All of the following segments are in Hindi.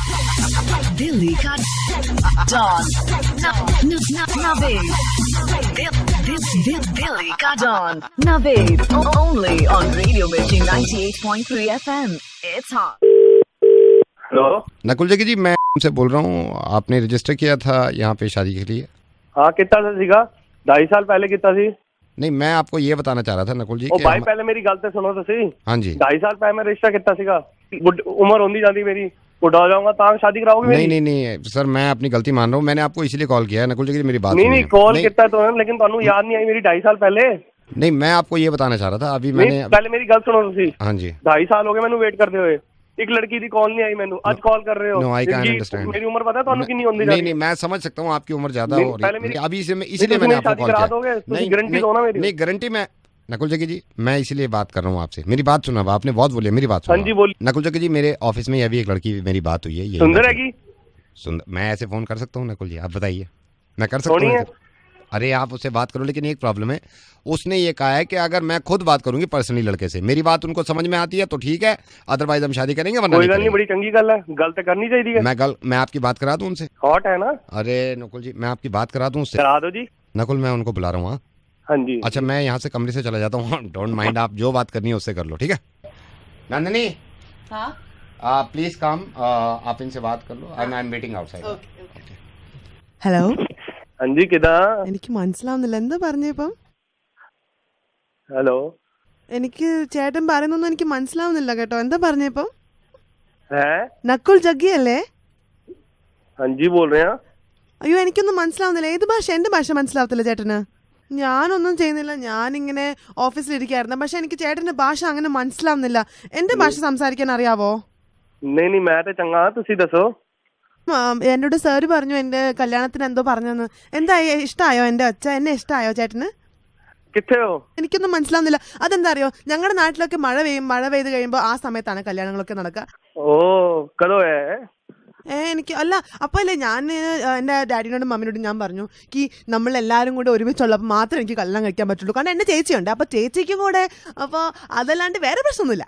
दिल्ली का डॉन नवेद दिल्ली का don Naved only on radio Mirchi 98.3 FM। It's hot. Hello Nakul Jaggi ji, मैं से बोल रहा हूँ। आपने रजिस्टर किया था यहाँ पे शादी के लिए? हाँ, कितना सा सीगा 2.5 साल पहले कितना सी? नहीं, मैं आपको ये बताना चाह रहा था नकुल जी ओ भाई पहले मेरी गल तो सुनो तुसी। हाँ जी। 2.5 साल पहले मैं रिश्ता कितना सीगा? उम्र होंदी जाती मेरी, बुढ़ा हो जाऊंगा तो शादी कराओगे मेरी? नहीं सर, मैं अपनी गलती मान रहा हूँ। मैंने आपको इसीलिए कॉल किया है नकुल जी, मेरी बात नहीं कॉल कितना तो है, लेकिन तुहानू याद नहीं आई मेरी 2.5 साल पहले? नहीं, मैं आपको ये बताना चाह रहा था अभी मैंने पहले मेरी गल सुनो तुसी। हाँ जी। 2.5 साल हो गए मैनू वेट करते हुए, एक लड़की दी कॉल नहीं आई मैनू, आज कॉल कर रहे हो। No, I can understand. मेरी उम्र पता है तुहानू कितनी होंदी जाती? नहीं, मैं समझ सकता हूँ आपकी उम्र ज्यादा हो रही है अभी, इसीलिए मैंने आपको कॉल किया। नहीं गारंटी मैं नकुल जगी जी, मैं इसीलिए बात कर रहा हूँ आपसे। मेरी बात सुना, आपने बहुत बोली, मेरी बात सुना। हाँ जी बोलिए। नकुल जगी जी, मेरे ऑफिस में अभी एक लड़की मेरी बात हुई है। सुंदर है की? सुंदर? मैं ऐसे फोन कर सकता हूँ नकुल जी? आप बताइए, मैं कर सकता हूँ? अरे आप उससे बात करो, लेकिन एक प्रॉब्लम है। उसने ये कहा है कि अगर मैं खुद बात करूंगी पर्सनली लड़के से, मेरी बात उनको समझ में आती है तो ठीक है, अदरवाइज हम शादी करेंगे वरना कोई गल नहीं। बड़ी चंगी गल है, गल तो करनी चाहिए। मैं आपकी बात करा दूं उनसे? हॉट है ना? अरे नकुल जी, मैं आपकी बात करा दूं उससे? करा दो जी। नकुल, मैं उनको बुला रहा हूँ। हाँ जी। अच्छा, मैं यहाँ से कमरे से चला जाता हूँ। डोंट माइंड, आप जो बात करनी है उससे कर लो, ठीक है? नंदिनी, हाँ प्लीज कम, आप इनसे बात कर लो। I am waiting outside. Hello അഞ്ചി കിതാ? എനിക്ക് മനസ്സിലാവുന്നില്ല, എന്താ പറഞ്ഞപ്പം? ഹലോ, എനിക്ക് ചേട്ടൻ പറയുന്നൊന്നും എനിക്ക് മനസ്സിലാവുന്നില്ല കേട്ടോ. എന്താ പറഞ്ഞപ്പം? നക്കുൽ ജഗ്ഗി അല്ലേ? അഞ്ചി ബോൾ रहे हैं। അയ്യോ, എനിക്കൊന്നും മനസ്സിലാവുന്നില്ല. ഏത് ഭാഷ? എന്റെ ഭാഷ മനസ്സിലാവത്തില്ല ചേട്ടന്. ഞാനൊന്നും ചെയ്യുന്നില്ല, ഞാനിങ്ങനെ ഓഫീസിലിരിക്കായിരുന്നു. പക്ഷെ എനിക്ക് ചേട്ടന്റെ ഭാഷ അങ്ങനെ മനസ്സിലാവുന്നില്ല. എന്റെ ഭാഷ സംസാരിക്കാൻ അറിയാവോ? नहीं मैं तो चंगा, तुसी दसो। എന്നോട് സാറ് പറഞ്ഞു എന്റെ കല്യാണത്തിന് എന്തോ പറഞ്ഞെന്ന്. എന്താ, ഇഷ്ടായോ എന്റെ അച്ഛ? എന്നെ ഇഷ്ടായോ ചേട്ടന്? എനിക്കൊന്നും മനസ്സിലാവുന്നില്ല. അതെന്താ അറിയോ, ഞങ്ങളുടെ നാട്ടിലൊക്കെ മഴ പെയ്ത് കഴിയുമ്പോ ആ സമയത്താണ് കല്യാണങ്ങളൊക്കെ നടക്കുക. എനിക്ക് അല്ല, അപ്പൊ അല്ലേ ഞാൻ എന്റെ ഡാഡിനോടും മമ്മിനോടും ഞാൻ പറഞ്ഞു കി നമ്മൾ എല്ലാരും കൂടെ ഒരുമിച്ചുള്ളപ്പോ മാത്രമേ എനിക്ക് കല്യാണം കഴിക്കാൻ പറ്റുള്ളൂ. കാരണം എന്റെ ചേച്ചിയുണ്ട്, അപ്പൊ ചേച്ചിക്കും കൂടെ. അപ്പൊ അതല്ലാണ്ട് വേറെ പ്രശ്നമൊന്നുമില്ല.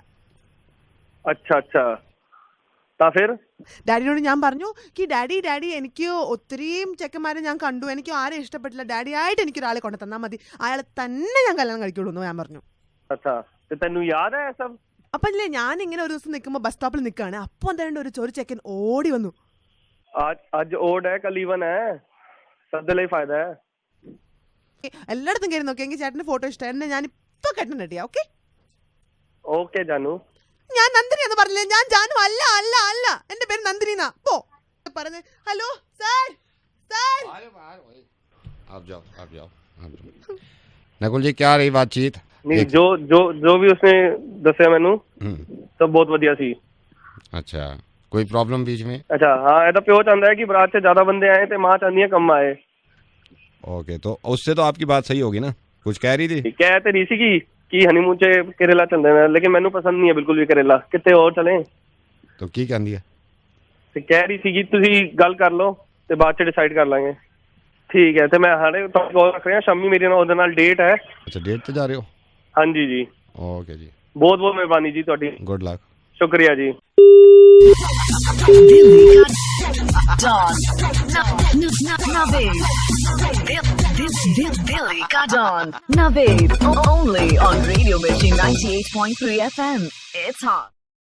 ഡാഡിനോട് ഞാൻ പറഞ്ഞു കി ഡാഡി എനിക്ക് ഒത്തിരിയും ചെക്കന്മാരെ ഞാൻ കണ്ടു, എനിക്ക് ആരെയും ഇഷ്ടപ്പെട്ടില്ല. ഡാഡി ആയിട്ട് എനിക്ക് ഒരാളെ കൊണ്ട് തന്നാൽ മതി, അയാളെ തന്നെ ഞാൻ കല്യാണം കഴിക്കുള്ളൂ എന്ന് ഞാൻ പറഞ്ഞു. അപ്പൊ അല്ലേ ഞാൻ ഇങ്ങനെ ഒരു ദിവസം നിൽക്കുമ്പോ ബസ് സ്റ്റോപ്പിൽ നിൽക്കുകയാണ്. അപ്പൊ എന്തായാലും ഒരു ചെക്കൻ ഓടി വന്നു. എല്ലായിടത്തും കയറി നോക്കി, എനിക്ക് ചേട്ടന്റെ ഫോട്ടോ ഇഷ്ടം. എന്നെ ഞാൻ ഇപ്പൊ കെട്ടൻ റെഡിയാ. ഓക്കെ ജാനു. ഞാൻ നന്ദിനി എന്ന് പറഞ്ഞില്ലേ? ഞാൻ ജാനു അല്ല അല്ല അല്ല, എന്റെ പേര് നന്ദിനി എന്നാ. പോ പറഞ്ഞ. ഹലോ സർ, आप जाओ। नकुल जी, क्या रही बातचीत? नहीं, जो भी उसने दसिया मैनू सब बहुत वधिया सी। अच्छा, कोई प्रॉब्लम बीच में? अच्छा हाँ, ऐसा प्यो चाहता है कि बरात से ज्यादा बंदे आए थे, माँ चाहती है कम आए। ओके, तो उससे तो आपकी बात सही होगी ना? कुछ कह रही थी? कह तो रही सी कि हनीमून से करेला चलते हैं, लेकिन मैनू पसंद नहीं है बिल्कुल भी करेला। कितने और चले तो की कहती है? कह रही थी कि तुसी गल कर लो ते बाद च डिसाइड कर लांगे। ठीक है, तो मैं हाले कॉल रख रहा, शामी मेरी ओदे नाल डेट है। अच्छा, डेट पे जा रहे हो? हाँ जी जी। ओके जी, बहुत बहुत मेहरबानी जी ਤੁਹਾਡੀ। Good luck. शुक्रिया जी। दिल्ली का don Naved only on radio Mirchi 98.3 FM। It's hot.